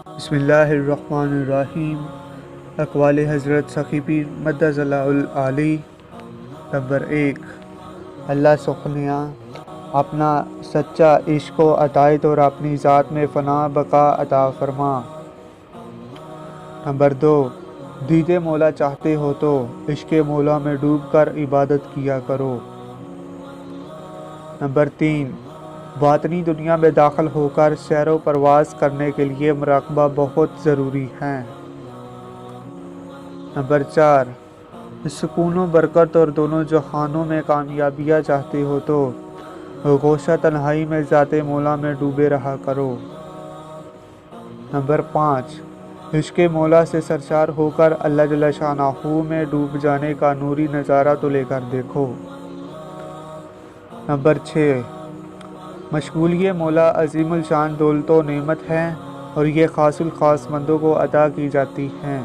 بسم اللہ الرحمن الرحیم۔ اقوال حضرت سخی پیر مدظ اللہ العالی۔ نمبر 1، اللہ سخنیاں اپنا سچا عشق و عطایت اور اپنی ذات میں فنا بقا عطا فرما۔ نمبر 2، دید مولا چاہتے ہو تو عشق مولا میں ڈوب کر عبادت کیا کرو۔ نمبر 3، باطنی دنیا میں داخل ہو کر سیر و پرواز کرنے کے لیے مراقبہ بہت ضروری ہے۔ نمبر 4، سکون و برکت اور دونوں جہانوں میں کامیابیاں چاہتے ہو تو گوشہ تنہائی میں ذات مولا میں ڈوبے رہا کرو۔ نمبر 5، عشق مولا سے سرشار ہو کر اللہ جل شانہ میں ڈوب جانے کا نوری نظارہ تو لے کر دیکھو۔ نمبر 6، مشغولی مولا عظیم الشان دولت و نعمت ہے اور یہ خاص الخاص مندوں کو عطا کی جاتی ہیں۔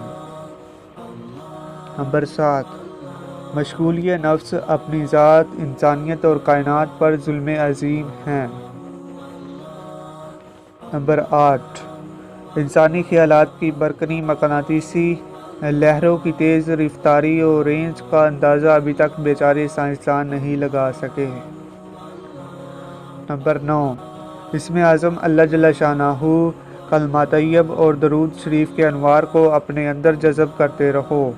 نمبر 7، مشغولی نفس اپنی ذات، انسانیت اور کائنات پر ظلم عظیم ہے۔ نمبر 8، انسانی خیالات کی برقی مقناطیسی لہروں کی تیز رفتاری اور رینج کا اندازہ ابھی تک بیچارے سائنسدان نہیں لگا سکے۔ نمبر 9، اسم اعظم اللہ جل شانہ کلمہ طیب اور درود شریف کے انوار کو اپنے اندر جذب کرتے رہو۔